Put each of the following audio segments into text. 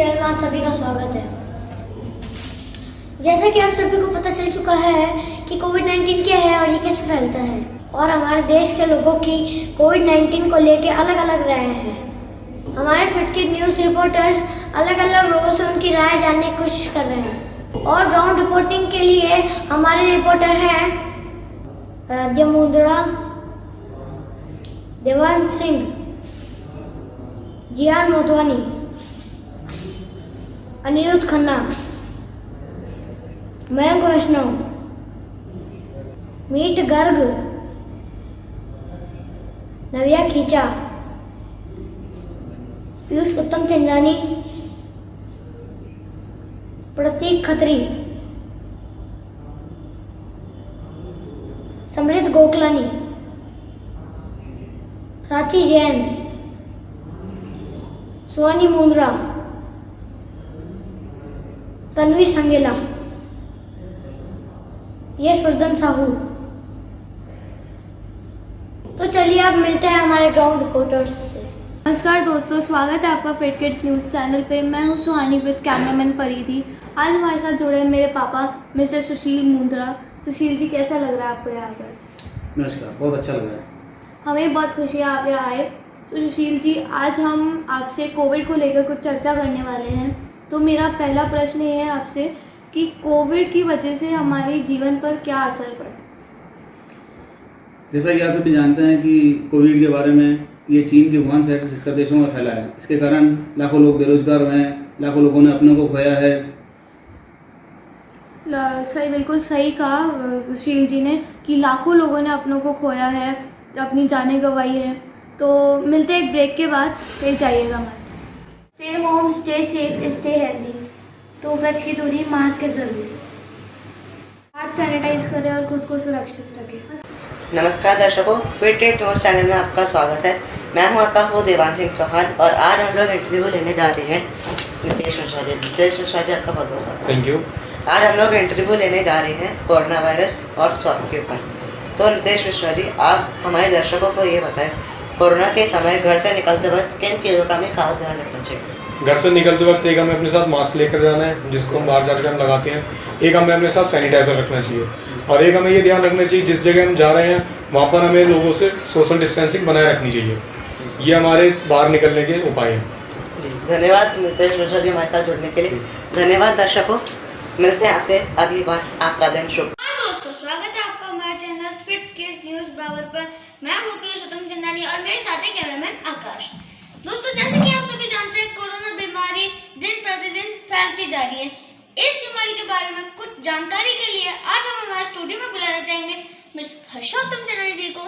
Channel में आप सभी का स्वागत है। जैसा कि आप सभी को पता चल चुका है कि कोविड-19 क्या है और ये कैसे फैलता है, और हमारे देश के लोगों की कोविड-19 को लेकर अलग अलग राय है। हमारे फिटकिट न्यूज़ रिपोर्टर्स अलग अलग लोगों से उनकी राय जानने की कोशिश कर रहे हैं, और ग्राउंड रिपोर्टिंग के लिए हमारे रिपोर्टर हैं राध्या मुंद्रा, देवान सिंह, जियान मोतवानी, अनिरुद्ध खन्ना, मयंक वैष्णव, मीट गर्ग, नव्या खींचा, पीयूष उत्तम चंदानी, प्रतीक खत्री, समृद्ध गोखलानी, साची जैन, सोनी मुंद्रा, तन्वी संगेला, यशवर्धन साहू। तो चलिए अब मिलते हैं हमारे ग्राउंड रिपोर्टर्स से। नमस्कार दोस्तों, स्वागत है आपका फिटकिट्स न्यूज़ चैनल पे। मैं हूं सुहानी विद कैमरामैन परिधि। आज हमारे साथ जुड़े हैं मेरे पापा मिस्टर सुशील मुंद्रा। सुशील जी, कैसा लग रहा है आपको यहाँ पर? नमस्कार, बहुत अच्छा लग रहा है। हमें बहुत खुशी है आप यहाँ आए। तो सुशील जी, आज हम आपसे कोविड को लेकर कुछ चर्चा करने वाले हैं। तो मेरा पहला प्रश्न ये है आपसे कि कोविड की वजह से हमारे जीवन पर क्या असर पड़ा? जैसा कि आप सभी जानते हैं कि कोविड के बारे में ये चीन के वुहान शहर से 70 देशों में फैला है। इसके कारण लाखों लोग बेरोजगार हुए हैं, लाखों लोगों ने अपनों को खोया है। सही, बिल्कुल सही कहा सुशील जी ने कि लाखों लोगों ने अपनों को खोया है, अपनी जानें गंवाई है। तो मिलते हैं एक ब्रेक के बाद, कहीं जाइएगा मत। Stay home, stay safe, stay healthy. 2 गज की दूरी, मास्क जरूर, हाथ सैनिटाइज करें और खुद को सुरक्षित रखें। नमस्कार दर्शकों, फिटकिट न्यूज़ चैनल में आपका स्वागत है। मैं हूं आपका हो देवान सिंह चौहान, और आज हम लोग इंटरव्यू लेने जा रहे हैं नितेश मिश्रा जी। नितेश मिश्रा जी, आपका बहुत बहुत स्वागत है। Thank you. आज हम लोग इंटरव्यू लेने जा रहे हैं कोरोना वायरस और स्वास्थ्य के ऊपर। तो नितेश मिश्रा जी, आप हमारे दर्शकों को ये बताएं, कोरोना के समय घर से निकलते वक्त किन चीज़ों का हमें खास ध्यान रखना चाहिए? घर से निकलते वक्त एक हमें अपने साथ मास्क लेकर जाना है, जिसको हम बाहर जाकर हम लगाते हैं। एक हमें अपने साथ सैनिटाइजर रखना चाहिए, और एक हमें ये ध्यान रखना चाहिए जिस जगह हम जा रहे हैं वहाँ पर हमें लोगों से सोशल डिस्टेंसिंग बनाए रखनी चाहिए। ये हमारे बाहर निकलने के उपाय हैं। जी, धन्यवाद नितेश मिश्रा जी हमारे साथ जुड़ने के लिए। धन्यवाद दर्शकों, मिलते हैं आपसे अगली बार। आपका दिन शुभ। दोस्तों, स्वागत है आपका हमारे चैनल फिटकिट्स न्यूज़ बराबर पर। मैं हूं पीयूष उत्तम चंदानी और मेरे साथ है कैमरामैन आकाश। दोस्तों, जैसे कि आप सभी जानते हैं, कोरोना बीमारी दिन प्रतिदिन फैलती जा रही है। इस बीमारी के बारे में कुछ जानकारी के लिए आज हम हमारे स्टूडियो में बुलाना चाहेंगे मिस हर्षोत्तम चंदानी जी को,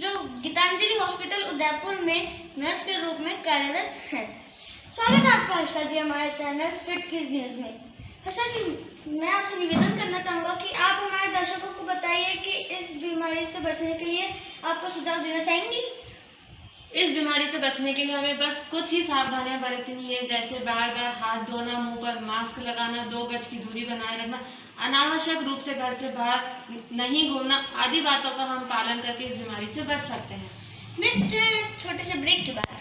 जो गीतांजलि हॉस्पिटल उदयपुर में नर्स के रूप में कार्यरत हैं। स्वागत है आपका हर्षा जी हमारे चैनल फिटकिट्स न्यूज़ में। हर्षा जी, मैं आपसे निवेदन करना चाहूँगा कि आप हमारे दर्शकों को बताइए कि इस बीमारी से बचने के लिए आपको सुझाव देना चाहेंगी। इस बीमारी से बचने के लिए हमें बस कुछ ही सावधानियां बरतनी है, जैसे बार बार हाथ धोना, मुंह पर मास्क लगाना, 2 गज की दूरी बनाए रखना, अनावश्यक रूप से घर से बाहर नहीं घूमना आदि बातों का हम पालन करके इस बीमारी से बच सकते हैं। मिलते हैं छोटे से ब्रेक के बाद।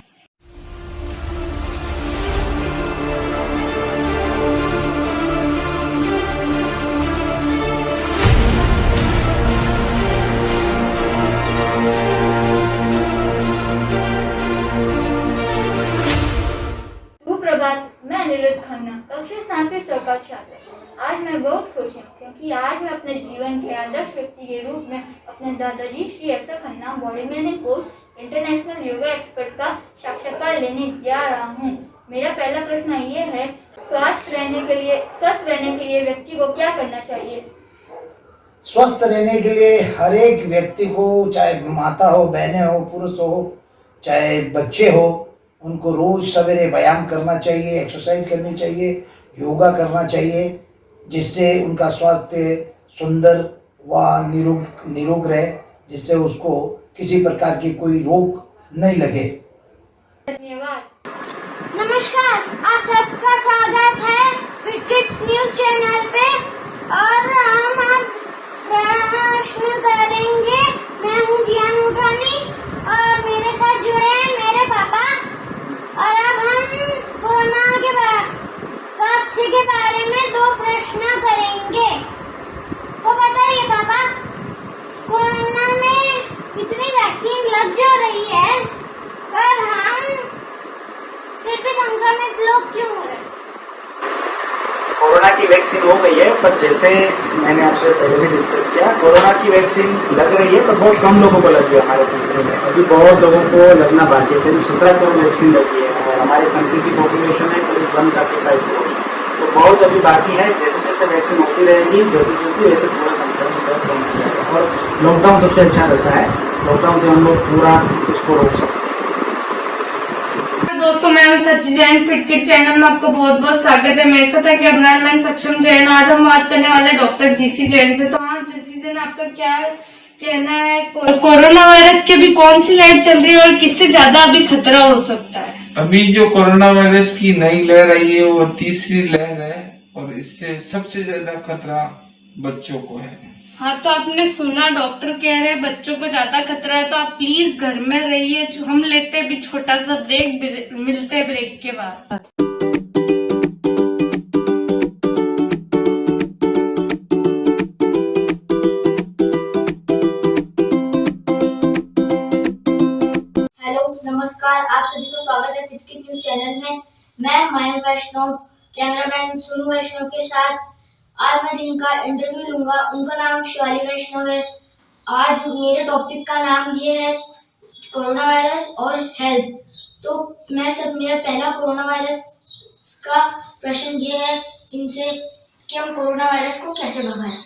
मैं अनिरुद्ध खन्ना, कक्षा 7वीं का छात्र। आज मैं बहुत खुश हूँ क्योंकि आज मैं अपने जीवन के आदर्श व्यक्ति के रूप में अपने दादाजी Shri S Khanna, body building coach, international yoga expert का साक्षात्कार लेने जा रहा हूँ। मेरा पहला प्रश्न ये है, स्वस्थ रहने के लिए व्यक्ति को क्या करना चाहिए? स्वस्थ रहने के लिए हर एक व्यक्ति को, चाहे माता हो, बहनें हो, पुरुष हो, चाहे बच्चे हो, उनको रोज सवेरे व्यायाम करना चाहिए, एक्सरसाइज करनी चाहिए, योगा करना चाहिए, जिससे उनका स्वास्थ्य सुंदर व निरोग रहे, जिससे उसको किसी प्रकार की कोई रोग नहीं लगे। धन्यवाद। नमस्कार, आप सबका स्वागत है फिटकिट्स न्यूज़ चैनल पे, और हम अब प्रश्न करेंगे। मैं हूँ जियान मोतवानी और मेरे साथ जुड़े हैं मेरे पापा, और अब हम कोरोना के हो गई है, पर जैसे मैंने आपसे पहले भी डिस्कस किया, कोरोना की वैक्सीन लग रही है, पर बहुत कम लोगों को लगी है हमारे कंट्री में। अभी बहुत लोगों को लगना बाकी है, करीब 17 करोड़ वैक्सीन लगी है और हमारे कंट्री की पॉपुलेशन है करीब 135 करोड़। तो बहुत अभी बाकी है। जैसे जैसे वैक्सीन होती रहेगी जल्दी जल्दी वैसे पूरा संक्रमण कम हो जाएगा। और लॉकडाउन सबसे अच्छा रास्ता है, लॉकडाउन से हम लोग पूरा इसको रोक सकते हैं। दोस्तों, मैं हूं सच्ची जैन। फिट किट चैनल में आपको बहुत बहुत स्वागत है। मेरे साथ है कैमरामैन सक्षम जैन। आज हम बात करने वाले हैं डॉक्टर जीसी जैन से। तो हाँ जीसी जैन, आपका क्या कहना है, कोरोना वायरस की अभी कौन सी लहर चल रही है और किससे ज्यादा अभी खतरा हो सकता है? अभी जो कोरोना वायरस की नई लहर आई है वो तीसरी लहर है और इससे सबसे ज्यादा खतरा बच्चों को है। हाँ, तो आपने सुना डॉक्टर कह रहे हैं बच्चों को ज्यादा खतरा है, तो आप प्लीज घर में रहिए। हम लेते हैं भी छोटा सा ब्रेक, मिलते हैं ब्रेक के बाद। हेलो, नमस्कार, आप सभी को स्वागत है फिट किट न्यूज चैनल में। मैं मयंक वैष्णव, कैमरामैन सोनू वैष्णव के साथ आज मैं जिनका इंटरव्यू लूंगा उनका नाम शिवाली वैष्णव है। आज मेरे टॉपिक का नाम ये है कोरोना वायरस और हेल्थ। तो मेरा पहला कोरोना वायरस का प्रश्न ये है इनसे कि हम कोरोना वायरस को कैसे भगाएं।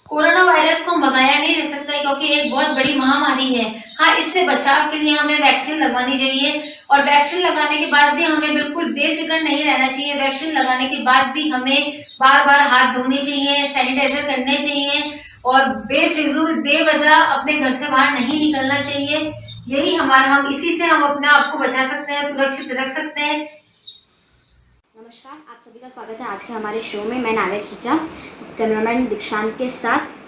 कोरोना वायरस को भगाया नहीं जा सकता है क्योंकि एक बहुत बड़ी महामारी है। हाँ, इससे बचाव के लिए हमें वैक्सीन लगवानी चाहिए और वैक्सीन लगाने के बाद भी हमें बिल्कुल बेफिक्र नहीं रहना चाहिए। वैक्सीन लगाने के बाद भी हमें बार बार हाथ धोने चाहिए, सैनिटाइजर करने चाहिए और बेफिजूल बेवजह अपने घर से बाहर नहीं निकलना चाहिए। यही हम इसी से हम अपने आप को बचा सकते हैं, सुरक्षित रख सकते हैं। नमस्कार, आप सभी का स्वागत है आज के हमारे शो में। मैं नावे खींचा, कैमरामैन दीक्षांत के साथ।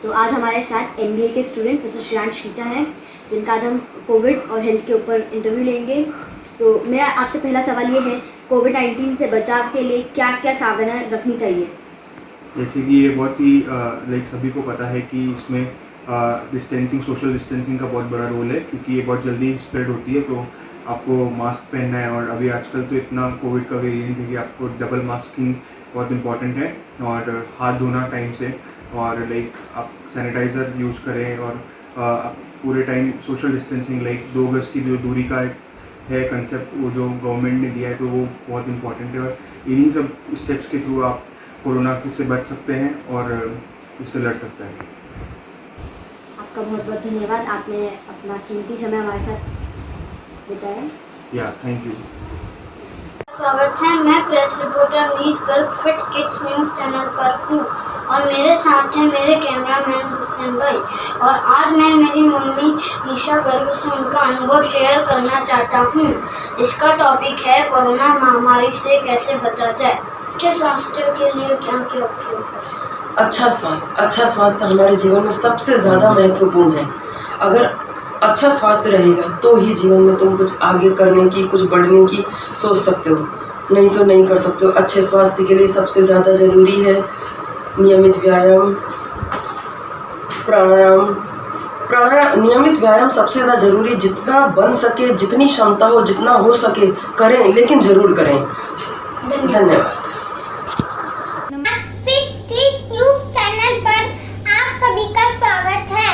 तो आज हमारे साथ एमबीए के स्टूडेंट प्रोफेसर श्रेयांश खींचा हैं, जिनका आज हम कोविड और हेल्थ के ऊपर इंटरव्यू लेंगे। तो मेरा आपसे पहला सवाल ये है, कोविड-19 से बचाव के लिए क्या क्या सावधानी रखनी चाहिए? जैसे कि ये बहुत ही सभी को पता है कि इसमें सोशल डिस्टेंसिंग का बहुत बड़ा रोल है, क्योंकि ये बहुत जल्दी स्प्रेड होती है। तो आपको मास्क पहनना है और अभी आजकल तो इतना कोविड का वेरिएंट है कि आपको डबल मास्किंग बहुत इंपॉर्टेंट है और हाथ धोना टाइम से और आप सैनिटाइज़र यूज़ करें और आप पूरे टाइम सोशल डिस्टेंसिंग 2 गज की जो दूरी का है कंसेप्ट, वो जो गवर्नमेंट ने दिया है, तो वो बहुत इंपॉर्टेंट है। और इन्हीं सब स्टेप्स के थ्रू आप कोरोना से बच सकते हैं और इससे लड़ सकते हैं। आपका बहुत बहुत धन्यवाद, आपने अपना कीमती समय हमारे साथ बिताया। या थैंक यू। स्वागत है, मैं प्रेस रिपोर्टर नीत Garg fit kids news channel पर हूँ और मेरे साथ है मेरे कैमरामैन हुसैन भाई। और आज मैं मेरी मम्मी निशा गर्ग से उनका अनुभव शेयर करना चाहता हूँ। इसका टॉपिक है कोरोना महामारी से कैसे बचा जाए। अच्छे स्वास्थ्य के लिए क्या क्या उपयोग है? अच्छा स्वास्थ्य हमारे जीवन में सबसे ज़्यादा महत्वपूर्ण है। अगर अच्छा स्वास्थ्य रहेगा तो ही जीवन में तुम कुछ आगे करने की, कुछ बढ़ने की सोच सकते हो, नहीं तो नहीं कर सकते हो। अच्छे स्वास्थ्य के लिए सबसे ज़्यादा ज़रूरी है नियमित व्यायाम, प्राणायाम। नियमित व्यायाम सबसे ज़्यादा ज़रूरी, जितना बन सके, जितनी क्षमता हो, जितना हो सके करें, लेकिन ज़रूर करें। धन्यवाद। सभी का स्वागत है।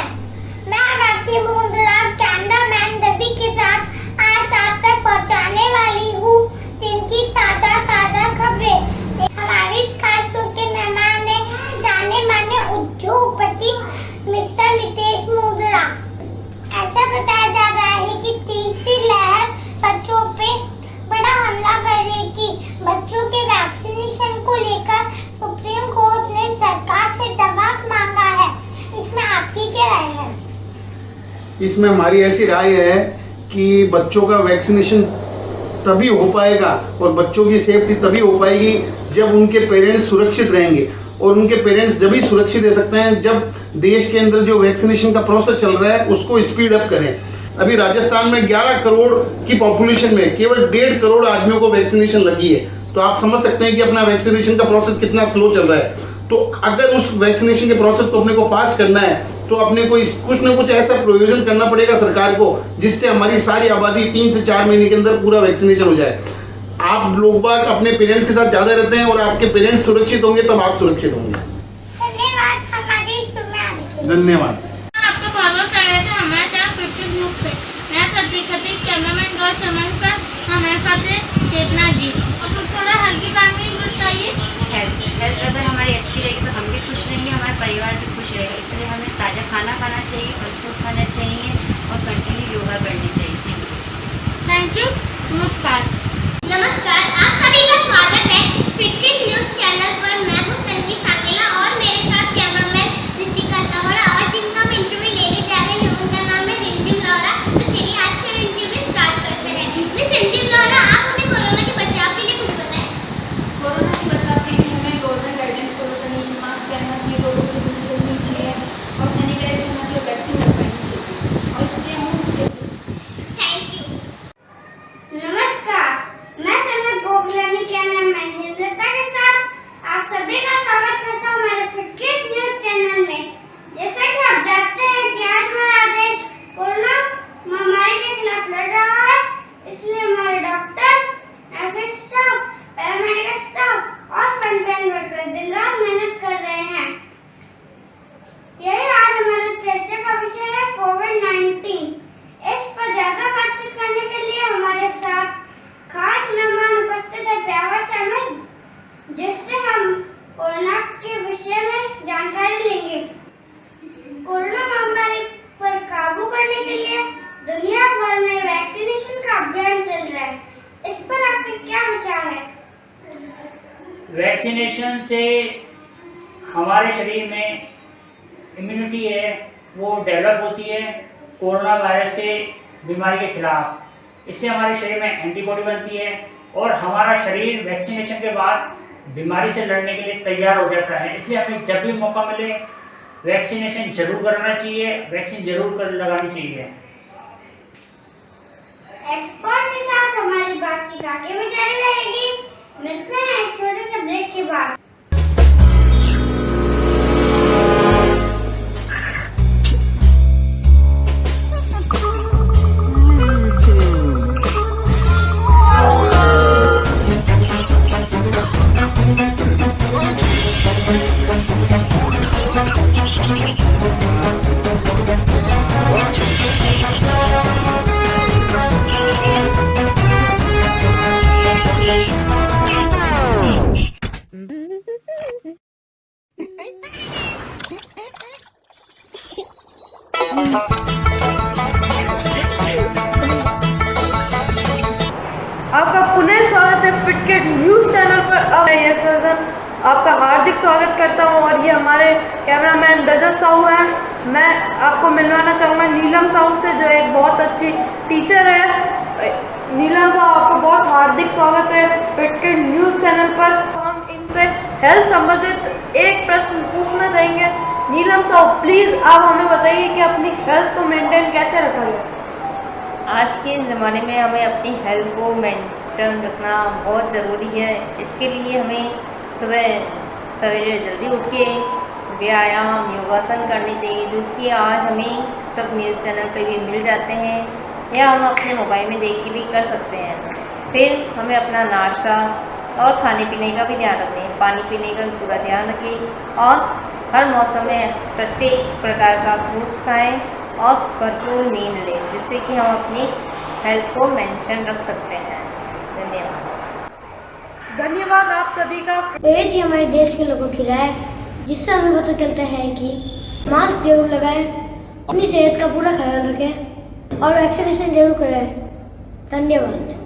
मैं राखी बोंद्रा कैमरामैन रवि के साथ आज आप तक पहुंचाने वाली हूँ जिनकी ताजा खबरें। हमारे इस खास शो के मेहमान हैं जाने माने उद्योगपति मिस्टर नितेश मुंद्रा। ऐसा बताया जा रहा है कि तीसरी लहर बच्चों पे बड़ा हमला करेगी। बच्चों के वैक्सीनेशन को लेकर सुप्रीम कोर्ट ने सरकार से जवाब मांगा है। इसमें आपकी क्या राय है? इसमें हमारी ऐसी राय है कि बच्चों का वैक्सीनेशन तभी हो पाएगा और बच्चों की सेफ्टी तभी हो पाएगी जब उनके पेरेंट्स सुरक्षित रहेंगे। और उनके पेरेंट्स जब ही सुरक्षित रह सकते हैं जब देश के अंदर जो वैक्सीनेशन का प्रोसेस चल रहा है उसको स्पीड अप करें। अभी राजस्थान में 11 करोड़ की पॉपुलेशन में केवल 1.5 करोड़ आदमियों को वैक्सीनेशन लगी है। तो आप समझ सकते हैं कि अपना वैक्सीनेशन का प्रोसेस कितना स्लो चल रहा है। तो अगर उस वैक्सीनेशन के प्रोसेस को अपने को फास्ट करना है तो अपने को कुछ न कुछ ऐसा प्रोविजन करना पड़ेगा सरकार को जिससे हमारी सारी आबादी 3 से 4 महीने के अंदर पूरा वैक्सीनेशन हो जाए। आप लोग बाग अपने पेरेंट्स के साथ ज़्यादा रहते हैं और आपके पेरेंट्स सुरक्षित होंगे तब आप सुरक्षित होंगे। धन्यवाद। आपका बहुत बहुत स्वागत है हमारे चैनल 50 न्यूज़ पे। मैं खतीक कैमरामैन गौर समझ कर हमारे साथ है चेतना जी। और थोड़ा हल्की बात में बताइए। हेल्थ अगर हमारी अच्छी रहेगी तो हम भी खुश रहेंगे, हमारा परिवार भी खुश रहेगा। इसलिए हमें ताज़ा खाना खाना चाहिए, फल फ्रूट खाना चाहिए और कंटिन्यू योगा करनी चाहिए। Thank you. नमस्कार। नमस्कार, आप सभी का स्वागत है फिटकिड्स न्यूज़ चैनल पर। मैं हूं तन्वी सांगेला और मेरे साथ कैमरामैन रितिका लोहरा, और जिनका हम इंटरव्यू लेने जा रहे हैं उनका नाम है रिमझिम लोहरा। तो चलिए आज का इंटरव्यू स्टार्ट करते हैं। मिस रिमझिम लोहरा, आप हमें कोरोना के बचाव के लिए कुछ बताएं। कोरोना के बचाव के लिए हमें गवर्नमेंट गाइडेंस फॉलो करनी चाहिए, मास्क पहनना चाहिए, 2 गज की दूरी रखनी चाहिए और सैनिटाइज करना चाहिए, वैक्सीन लगवानी चाहिए और stay home stay safe. Thank you. नमस्कार, मैं सनत गोखलानी कैमरामैन हिमलता के साथ आप सभी का स्वागत करता हूँ हमारे फिटकिड्स न्यूज़ चैनल में। जैसा कि आप जानते हैं कि आज हमारा देश कोरोना महामारी के खिलाफ लड़ रहा है, इसलिए हमारे doctors, nursing staff, paramedical staff और फ्रंटलाइन वर्कर दिन रात मेहनत कर रहे हैं। यही आज हमारा चर्चा का विषय है कोविड-19। इस पर ज्यादा बातचीत करने के लिए हमारे साथ खास मेहमान उपस्थित है प्यावर से हमें, जिससे हम कोरोना के विषय में जानकारी लेंगे। कोरोना महामारी पर काबू करने के लिए दुनिया भर में वैक्सीनेशन का अभियान चल रहा है। इस पर आपके क्या विचार है? वैक्सीनेशन से हमारे शरीर में इम्यूनिटी है वो डेवलप होती है कोरोना वायरस के बीमारी के खिलाफ। इससे हमारे शरीर में एंटीबॉडी बनती है और हमारा शरीर वैक्सीनेशन के बाद बीमारी से लड़ने के लिए तैयार हो जाता है। इसलिए हमें जब भी मौका मिले वैक्सीनेशन जरूर करना चाहिए, वैक्सीन जरूर कर लगानी चाहिए। एक्सपर्ट के साथ हमारी बातचीत आगे भी जारी रहेगी। मिलते हैं एक छोटे से ब्रेक के बाद। आपका पुनः स्वागत है फिटकिड्स न्यूज़ चैनल पर। अब मैं यशवर्धन आपका हार्दिक स्वागत करता हूं और ये हमारे कैमरामैन रजत साहू हैं। मैं आपको मिलवाना चाहूँगा नीलम साहू से, जो एक बहुत अच्छी टीचर है। नीलम साहू, आपका बहुत हार्दिक स्वागत है फिटकिड्स न्यूज़ चैनल पर। हम इनसे हेल्थ संबंधित एक प्रश्न पूछना चाहेंगे। नीलम साहू, प्लीज़ आप हमें बताइए कि अपनी हेल्थ को मेंटेन कैसे रखा जाए। आज के ज़माने में हमें अपनी हेल्थ को मेंटेन रखना बहुत ज़रूरी है। इसके लिए हमें सुबह सवेरे जल्दी उठ के व्यायाम, योगासन करने चाहिए, जो कि आज हमें सब न्यूज़ चैनल पे भी मिल जाते हैं या हम अपने मोबाइल में देख के भी कर सकते हैं। फिर हमें अपना नाश्ता और खाने पीने का भी ध्यान रखें, पानी पीने का भी पूरा ध्यान रखें और हर मौसम में प्रत्येक प्रकार का फ्रूट्स खाएँ और भरपूर नींद लें, जिससे कि हम अपनी हेल्थ को मेंटेन रख सकते हैं। धन्यवाद। धन्यवाद आप सभी का। ये थी हमारे देश के लोगों की राय, जिससे हमें पता चलता है कि मास्क जरूर लगाएं, अपनी सेहत का पूरा ख्याल रखें और वैक्सीनेशन जरूर कराएं। धन्यवाद।